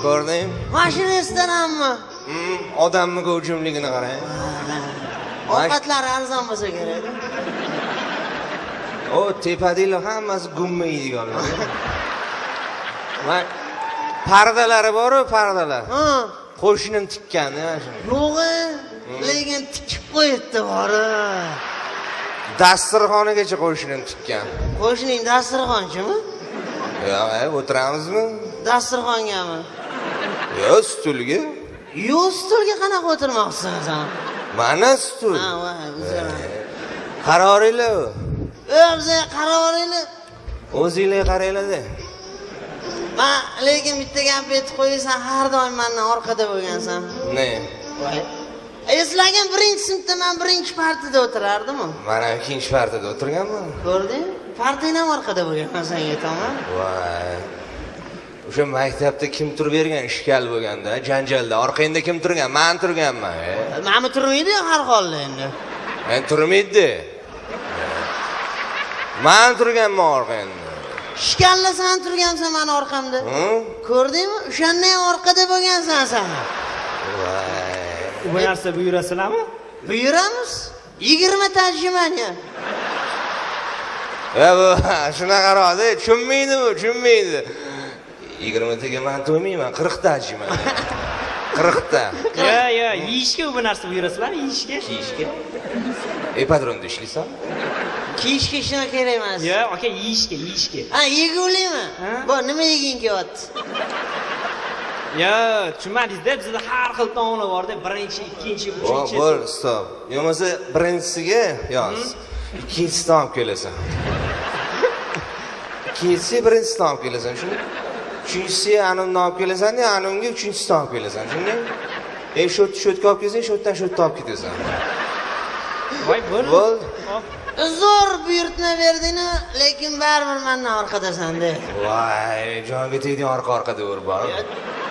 Ko'rding? Mashinasidan hamma. Odamni hujumligini qarang. Ovqatlari arzon bo'lsa kerak. O tepadilar hammasi gumma yeydiganlar. Va pardalari bor-ku, pardalar. Ha. Qo'shnim tikkanda mana shuni. Yo'q, lekin tikib qo'yibdi bori. Dasturxonigacha qo'shnim tikkan. Qo'shning dasturxonchimi? Yo'q, o'tiramizmi? Dasturxongami? Yo'q, stulga. Yo'q, stulga qanaqa o'tirmoqchisan sen? Mana stul. Ha, voy, bizlar. Qaroringlar. O'zi qaroringlar. O'zinglar qaranglar-da. Men lekin bitta gap aytib qo'ysan, har doim mendan orqada bo'lgansan. Ne? Voy. Eslagan birinchi sinfda men birinchi partada o'tirardim. Mana ikkinchi partada o'tirganman. Ko'rding? Partiyam ham orqada bo'lganman senga aytaman. Voy. O'sha maktabda kim turib bergan ishkal bo'lganda, janjalda orqangda kim turgan? Men turganman. Menmi turmaydi har holda endi. Men turmaydi. Men turganman orqangda. Ishkalla sen turgansan men orqamda. Ko'rdingmi? O'shanda ham orqada bo'lgansan sen. Voy. Bu narsa buyurasizlarmi? Buyuramiz. 20 tarjimani. Bu shunaqa qaradi, tushunmaydi. 20 taga men to'ymayman, 40 tarjima. 40 ta. Yo, yeyishga bu narsa buyurasizlarmi? Yeyishga. Patronda ishlaysan? Kiyishga shuna kerak emas. Yo, aka, yeyishga. Ha, yegulikmi? Bu nima yeging kelyapti? Yo, tushunmadingiz-da, bizda har xil taomlar bor-da, birinchi, ikkinchi, uchinchi. Bo'l, stop. Yo'masa birinchisiga yoz. Ikkinchisi olib kelasan. Ikkinchisi birinchisi olib kelasan, shuni. Uchinchisi anonni olib kelasan-da, anonga uchinchisi olib kelasan, shunday. Shotga olib kelsang, shotdan shotga olib ketasan. Voy, bo'l. Zo'r buyurtma berding-ku, lekin baribir mendan orqadasan-da. Voy, jonga tegding orqa-orqada o'rib bor.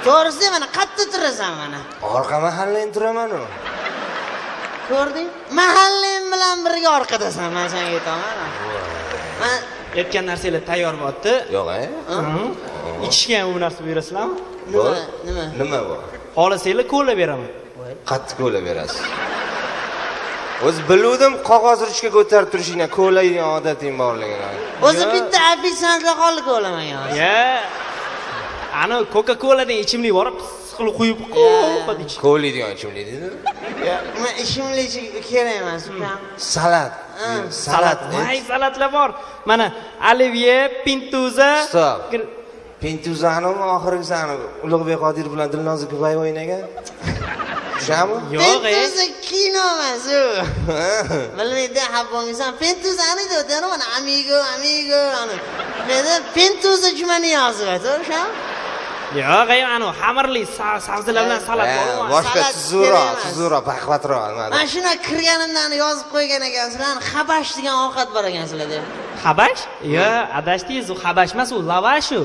To'g'risi mana qayerda turasan mana? Orqa mahallada turaman-ku. Ko'rding? Mahallang bilan birga orqadasan, men senga aytaman. Men aytgan narsalar tayyor bo'pti. Yo'q, Ichishga ham bu narsa buyurasizlarmi? Nima bu? Xohlasanglar kola beraman. Qattiq kola berasiz. O'z biluvdim qog'oz ruchka ko'tarib turishingdan kola yegan odating borligini. O'zi bitta ofitsiantlar qoldi ko'lamagan. Ya. Ana Coca-Coladan ichimlik borib, siqilib quyib qo'yib ichib. Kola degan ichimlik dedi. Men ichimlik kerak emas, ukam. Salat. Voy, salatlar bor. Mana olivye, pintuza. Stop. Pintuzani oxirgisini Ulug'bek Qodir bilan Dilnoza Kubayev o'ynagan. Shami? Yo'q, Pintuza kino emas u. Bilmaydi, xafa bo'lmaysan. Pintuzani deyotgan mana amigo. Menda Pintuza jumani yozyapti, o'sha. Yo'q, ana xamirli sabzilar bilan salat bormi? Boshqa tuzroq, baqvatroq. Men shuna kirganimdan yozib qo'ygan ekansizlar, xabash degan ovqat bor ekansizlar deb. Xabash? Yo'q, adashdingiz, u xabash emas, u lavash u.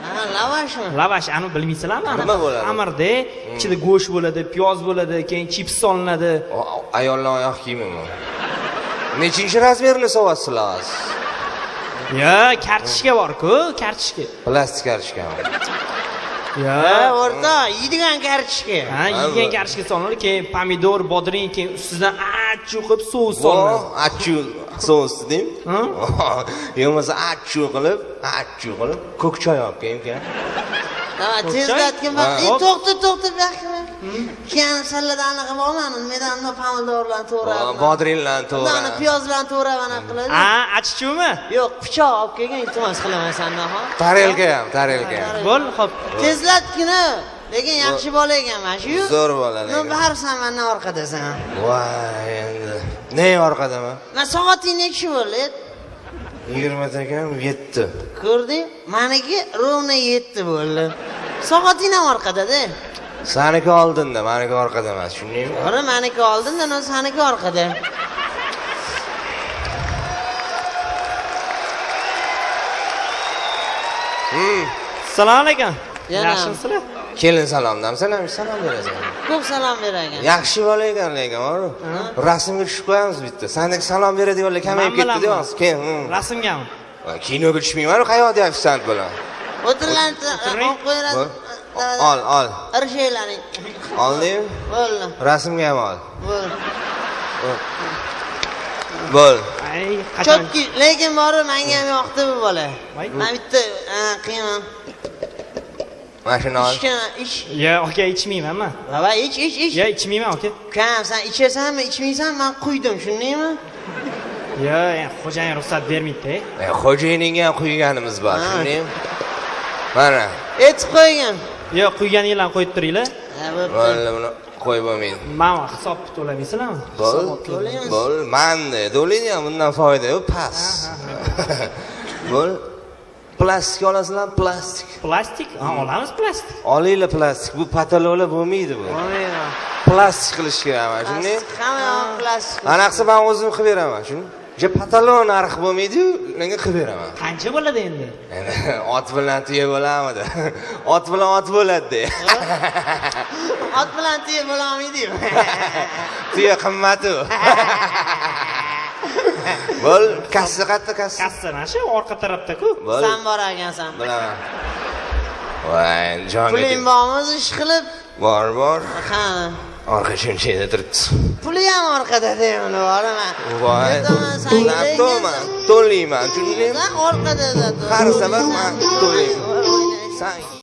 Ha, lavashmi? Lavash, ani bilmaysizlarmi? Nima bo'ladi? Xamirda ichida go'sht bo'ladi, piyoz bo'ladi, keyin chips solinadi. Ayollar oyoq kiyimi bu. Nechinchi razmerni so'rayapsizlar? Yo'q, kartochka bor-ku, kartochka. Plastik kartochka. Yo'q, o'rta, yeydigan kartochka. Ha, yeydigan kartochka solinadi, keyin pomidor, bodring, keyin ustidan achchiq qilib sous solinadi. Achchiq sous dedim. Yo'masa achchiq qilib, ko'k choy olib keling. Ha, tezlatgin bak. To'xta, baqira. Keyin salatani qilib olman, medan pomidor bilan to'g'rab. Bodring bilan to'g'rab. Uni piyoz bilan to'g'rab ana qiladi. Ha, achchiqmi? Yo'q, pichoq olib kelgan, iltimos qilaman sendan, ha. Tarelka ham. Bo'l, xo'p. Tezlatgina. Lekin yaxshi bola ekan mana shu. Zo'r bola. Men baribir sen mendan orqadasan. Voy, endi. Ne orqadaman? Men soating nechi bo'ldi? 20 takam 7. Ko'rding? Meniki rovna 7 bo'ldi. Soating ham orqada-da. Saniki oldinda, meniki orqada emas, tushundingmi? To'g'ri, meniki oldinda, seniki orqada. Assalomu alaykum. Yaxshimisizlar? Kelin salomdan salom berasan. Ko'p salom beragan. Yaxshi bola ekan lekin, rasmga tushib qo'yamiz bitta. Sendek salom beradiganlar kamayib ketdi deyapsiz. Keyin rasmgami? Kinoga tushmayman, hayotda ofitsiant bilan. O'tirlarni O'tiring. olib qo'yiladi. Ol. Irshaylaring. Olding. Bo'ldi. Rasmga ham ol. Bo'ldi. Bo'l. Ay, qachon? Chotki, lekin borib menga ham yoqdi bu bola. Voy. Men bitta qiyaman. Mashina ol. Ich. Ya, aka ichmayman men. Va ich. Ya, ichmayman aka. Kam, sen ichasanmi, ichmaysan, men quydim, shundaymi? Ya, xo'jayin ruxsat bermaydi-da. Xo'jayiningga ham quyganimiz bor, shundaymi? Mana. Etib qo'ygan. Yo, quyganinglarni qo'yib turinglar. Ha, bo'pti. Bo'ldi, buni qo'yib bo'lmaydi. Mana hisobni to'lamaysizlarmi? Bo'l. Manda, do'ling ham bundan foyda yo'q, past. Bo'l. Plastik olasizlarmi? Plastik. Plastik? Ha, olamiz plastik. Olinglar plastik. Bu pataloqlar bo'lmaydi bu. Olmayman. Plastik qilish kerak mana, shunday? Hamma yoq plastik. Anaqasi men o'zim qilib beraman, shuni. Je pataloq narxi bo'lmaydi-yu, ularga qilib beraman. Qancha bo'ladi endi? Ot bilan tuya bo'lamidi? Ot bilan ot bo'ladi-da. Ot bilan tuya bo'lolmaydi-yu. Tuya qimmat-u. Bo'l, kassa qayerda kassa? Kassa mana shu orqa tarafda-ku. Bo'l. Sen bor ekansan. Bilaman. Voy, jonga. Puling bormi ish qilib? Bor. Qani. Orqa shunchayda turibdi. Puli ham orqada deyman, boraman. Voy. To'layman, tushundingmi? Sen orqada. Har safar men to'layman. Sen